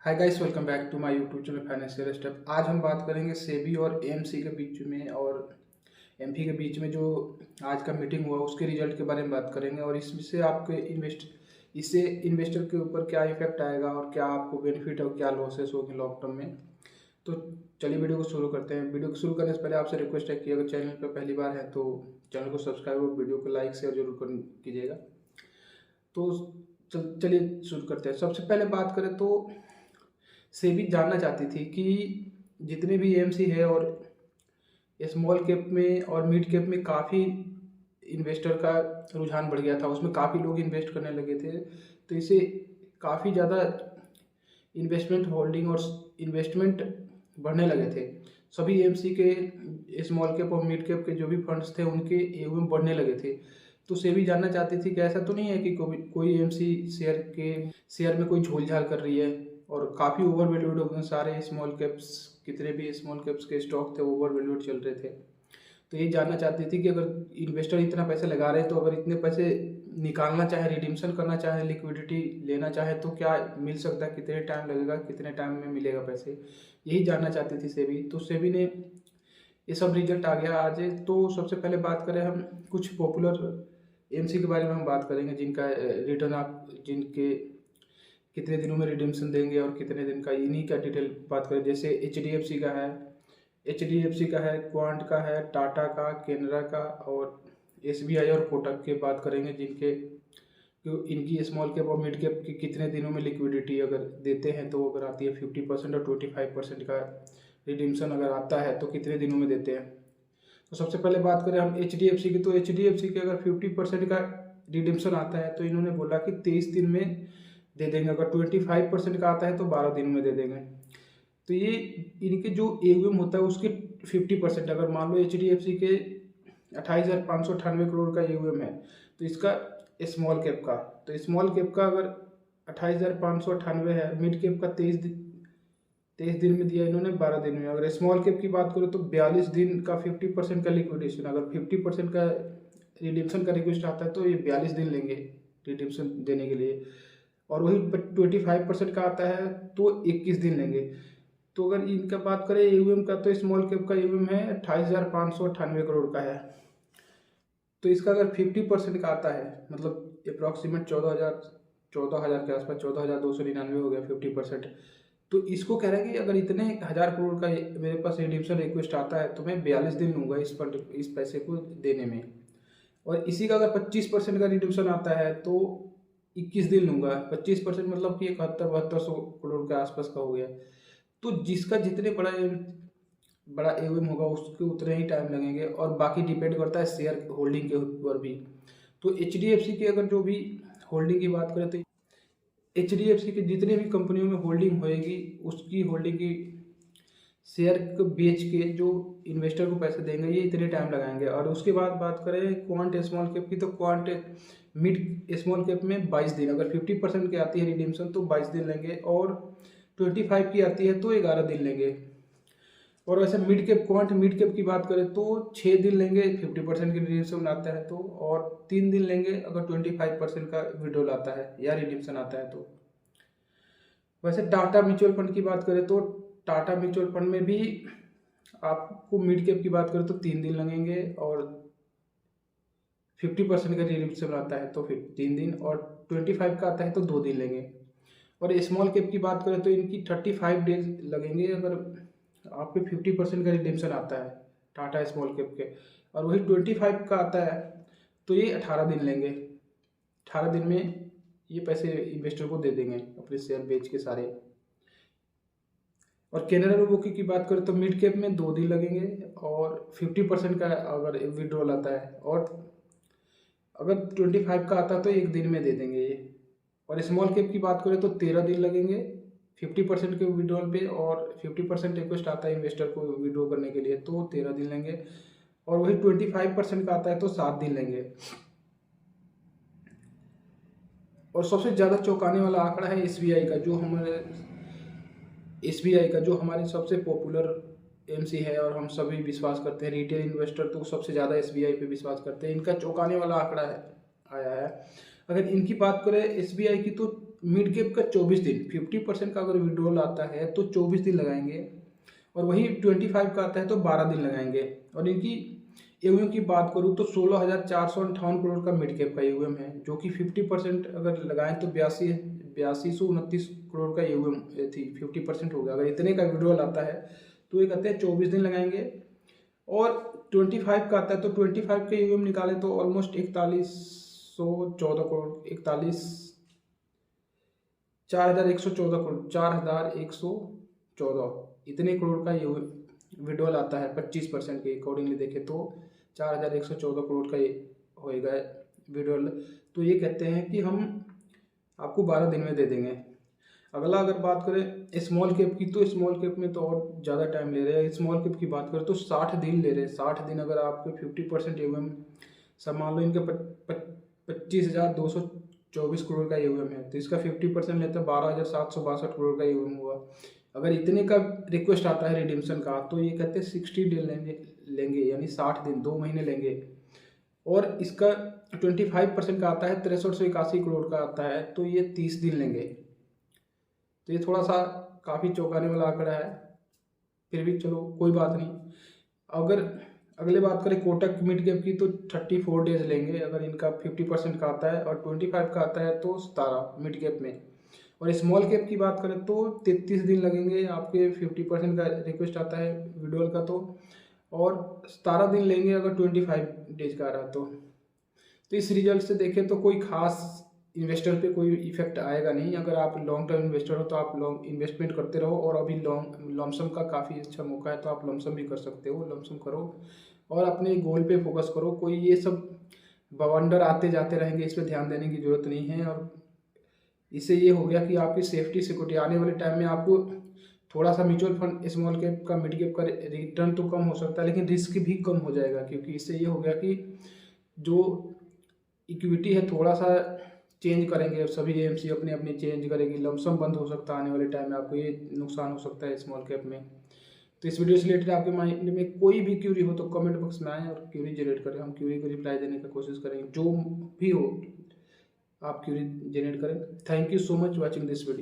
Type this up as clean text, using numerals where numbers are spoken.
Hi guys, welcome back to my YouTube channel financial step. आज हम बात करेंगे सेबी और एएमसी के बीच में और एमपी के बीच में जो आज का मीटिंग हुआ उसके रिजल्ट के बारे में बात करेंगे और इससे आपके इससे इन्वेस्टर के ऊपर क्या इफेक्ट आएगा और क्या आपको बेनिफिट और क्या लॉसेस होगी लॉन्ग टर्म में। तो चलिए वीडियो को शुरू करते हैं। वीडियो को शुरू करने से पहले आपसे रिक्वेस्ट है कि अगर चैनल पर पहली बार है तो चैनल को सब्सक्राइब और वीडियो को लाइक शेयर जरूर कीजिएगा। तो चलिए शुरू करते हैं। सबसे पहले बात करें तो सेबी जानना चाहती थी कि जितने भी एएमसी है और स्मॉल कैप में और मिड कैप में काफ़ी इन्वेस्टर का रुझान बढ़ गया था, उसमें काफ़ी लोग इन्वेस्ट करने लगे थे। तो इससे काफ़ी ज़्यादा इन्वेस्टमेंट होल्डिंग और इन्वेस्टमेंट बढ़ने लगे थे। सभी एएमसी के स्मॉल कैप और मिड कैप के जो भी फंड्स थे उनके एयूएम बढ़ने लगे थे। तो सेबी जानना चाहती थी कि ऐसा तो नहीं है कि कोई एएमसी शेयर में कोई झोलझाल कर रही है और काफ़ी ओवर वैल्यूड हो गए सारे स्मॉल कैप्स। कितने भी स्मॉल कैप्स के स्टॉक थे ओवर वैल्यूड चल रहे थे। तो ये जानना चाहती थी कि अगर इन्वेस्टर इतना पैसे लगा रहे हैं तो अगर इतने पैसे निकालना चाहे, रिडीम्शन करना चाहे, लिक्विडिटी लेना चाहे तो क्या मिल सकता है, कितने टाइम लगेगा, कितने टाइम में मिलेगा पैसे, यही जानना चाहती थी सेबी। तो सेबी ने ये सब रिजल्ट आ गया आज। तो सबसे पहले बात करें हम कुछ पॉपुलर एमसी के बारे में हम बात करेंगे जिनका रिटर्न आप जिनके कितने दिनों में रिडीम्शन देंगे और कितने दिन का, इन्हीं का डिटेल बात करें। जैसे एच डी एफ सी का है, क्वांट का है, टाटा का, केनरा का और एसबीआई और कोटक के बात करेंगे जिनके इनकी स्मॉल कैप और मिड कैप की कितने दिनों में लिक्विडिटी अगर देते हैं तो अगर आती है 50% और 25% का रिडीम्शन अगर आता है तो कितने दिनों में देते हैं। तो सबसे पहले बात करें हम एच डी एफ सी की, तो एच डी एफ सी के अगर 50% का रिडीम्शन आता है तो इन्होंने बोला कि 23 दिन में दे देंगे। अगर 25% का आता है तो 12 दिन में दे देंगे। तो ये इनके जो एयूएम होता है उसके 50%, अगर मान लो एच डी एफ सी के 28,598 करोड़ का एयूएम है तो इसका स्मॉल कैप का, तो स्मॉल कैप का अगर 28,598 है, मिड कैप का 23 दिन में दिया इन्होंने, 12 दिन में। अगर स्मॉल कैप की बात करें तो 42 दिन का 50% का लिक्विडेशन, अगर 50% का रिडीम्शन का रिक्वेस्ट आता है तो ये 42 दिन लेंगे रिडीम्शन देने के लिए। और वही 25% का आता है तो 21 दिन लेंगे। तो अगर इनका बात करें एयूएम का तो स्मॉल कैप का एयूएम है 28,598 करोड़ का है। तो इसका अगर 50% का आता है मतलब अप्रॉक्सीमेट 14,000 के आसपास, 14,299 हो गया 50%। तो इसको कह रहा है कि अगर इतने 1,000 करोड़ का मेरे पास रिडीम्शन रिक्वेस्ट आता है तो मैं 42 दिन लूँगा इस पैसे को देने में। और इसी का अगर 25% का रिडीम्शन आता है तो 21 दिन लूँगा। 25% मतलब कि 71-72 करोड़ के आसपास का हो गया। तो जिसका जितने बड़ा एवम होगा उसके उतने ही टाइम लगेंगे और बाकी डिपेंड करता है शेयर होल्डिंग के ऊपर भी। तो एच डी एफ सी की अगर जो भी होल्डिंग की बात करें तो एच डी एफ सी की जितने भी कंपनियों में होल्डिंग होएगी उसकी होल्डिंग की शेयर को बेच के जो इन्वेस्टर को पैसे देंगे ये इतने टाइम लगाएंगे। और उसके बाद बात करें क्वांट स्मॉल कैप की, तो क्वांट मिड स्मॉल कैप में 22 दिन, अगर 50% की आती है रिडीम्शन तो 22 दिन लेंगे और 25 की आती है तो 11 दिन लेंगे। और वैसे क्वांट मिड कैप की बात करें तो 6 दिन लेंगे 50% की रिडीम्शन आता है तो, और 3 दिन लेंगे अगर 25% का विड्रॉल आता है या रिडीम्शन आता है तो। वैसे टाटा म्यूचुअल फंड की बात करें तो टाटा म्यूचुअल फंड में भी आपको मिड कैप की बात करें तो 3 दिन लगेंगे और 50% का रिडीम्शन आता है तो फिर 3 दिन, और 25 का आता है तो 2 दिन लेंगे। और स्मॉल कैप की बात करें तो इनकी 35 डेज लगेंगे अगर आपके 50% का रिडीम्शन आता है टाटा स्मॉल कैप के, और वही 25 का आता है तो ये 18 दिन लेंगे। 18 दिन में ये पैसे इन्वेस्टर को दे देंगे अपने शेयर बेच के सारे। और कैनरा रोबोकी की बात करें तो मिड कैप में 2 दिन लगेंगे और 50% का अगर विड्रॉल आता है, और अगर 25 का आता है तो 1 दिन में दे देंगे ये। और स्मॉल कैप की बात करें तो 13 दिन लगेंगे 50% के विड्रॉल पे, और 50% रिक्वेस्ट आता है इन्वेस्टर को विड्रॉ करने के लिए तो 13 दिन लेंगे। और वही 25% का आता है तो 7 दिन लेंगे। और सबसे ज़्यादा चौंकाने वाला आंकड़ा है एस बी आई का जो हमारे सबसे पॉपुलर एमसी है और हम सभी विश्वास करते हैं। रिटेल इन्वेस्टर तो सबसे ज़्यादा एस बी आई पे विश्वास करते हैं। इनका चौंकाने वाला आंकड़ा है आया है। अगर इनकी बात करें एस बी आई की तो मिड कैप का 24 दिन, 50% का अगर विड्रॉल आता है तो 24 दिन लगाएंगे, और वही 25 का आता है तो 12 दिन लगाएंगे। और इनकी एयूएम की बात करूँ तो 16,458 करोड़ का मिड कैप का एयूएम है, जो कि 50% अगर लगाएं तो 8229 करोड़ का एयूएम थी, 50% हो गया। अगर इतने का विड्रॉल आता है तो ये कहते हैं 24 दिन लगाएंगे। और 25 का आता है तो 25 के एयूएम निकाले तो ऑलमोस्ट 4114 करोड़, 4114 इतने करोड़ का ये विड्रॉल आता है 25% के अकॉर्डिंगली देखें तो 4114 करोड़ का ये होएगा विड्रॉल। तो ये कहते हैं कि हम आपको 12 दिन में दे देंगे। अगला अगर बात करें स्मॉल कैप की, तो स्मॉल कैप में तो और ज़्यादा टाइम ले रहे हैं। स्मॉल कैप की बात करें तो 60 दिन ले रहे हैं। 60 दिन अगर आपके 50% एयूएम, सब मान लो इनके 25,224 करोड़ का एयूएम है, तो इसका 50% लेते हैं 12,762 करोड़ का एयूएम हुआ। अगर इतने का रिक्वेस्ट आता है रिडीम्शन का तो ये कहते हैं 60 दिन लेंगे यानी 60 दिन, 2 महीने लेंगे। और इसका 25% का आता है 6381 करोड़ का आता है, तो ये 30 दिन लेंगे। तो ये थोड़ा सा काफ़ी चौंकाने वाला आंकड़ा है, फिर भी चलो कोई बात नहीं। अगर अगले बात करें कोटक मिड कैप की तो 34 डेज लेंगे अगर इनका 50% का आता है, और 25 का आता है तो 17 मिड कैप में। और स्मॉल कैप की बात करें तो 33 दिन लगेंगे, आपके 50% का रिक्वेस्ट आता है विड्रॉल का तो, और 17 दिन लेंगे अगर 25 डेज का आ रहा तो इस रिजल्ट से देखें तो कोई खास इन्वेस्टर पे कोई इफेक्ट आएगा नहीं। अगर आप लॉन्ग टर्म इन्वेस्टर हो तो आप लॉन्ग इन्वेस्टमेंट करते रहो, और अभी लमसम का काफ़ी अच्छा मौका है तो आप लमसम भी कर सकते हो, लमसम करो और अपने गोल पे फोकस करो। कोई ये सब बवंडर आते जाते रहेंगे, इस पर ध्यान देने की जरूरत नहीं है। और इससे ये हो गया कि आपकी सेफ्टी सिक्योरिटी आने वाले टाइम में आपको थोड़ा सा म्यूचुअल फंड स्मॉल कैप का मिड कैप का रिटर्न तो कम हो सकता है, लेकिन रिस्क भी कम हो जाएगा, क्योंकि इससे ये हो गया कि जो इक्विटी है थोड़ा सा चेंज करेंगे, सभी एएमसी अपने अपने चेंज करेगी, लमसम बंद हो सकता है आने वाले टाइम में, आपको ये नुकसान हो सकता है स्मॉल कैप में। तो इस वीडियो से रिलेटेड आपके माइंड में कोई भी क्यूरी हो तो कमेंट बॉक्स में आए और क्यूरी जनरेट करें, हम क्यूरी को रिप्लाई देने की कोशिश करेंगे। जो भी हो आप क्यूरी जनरेट करें। Thank you so much watching this video.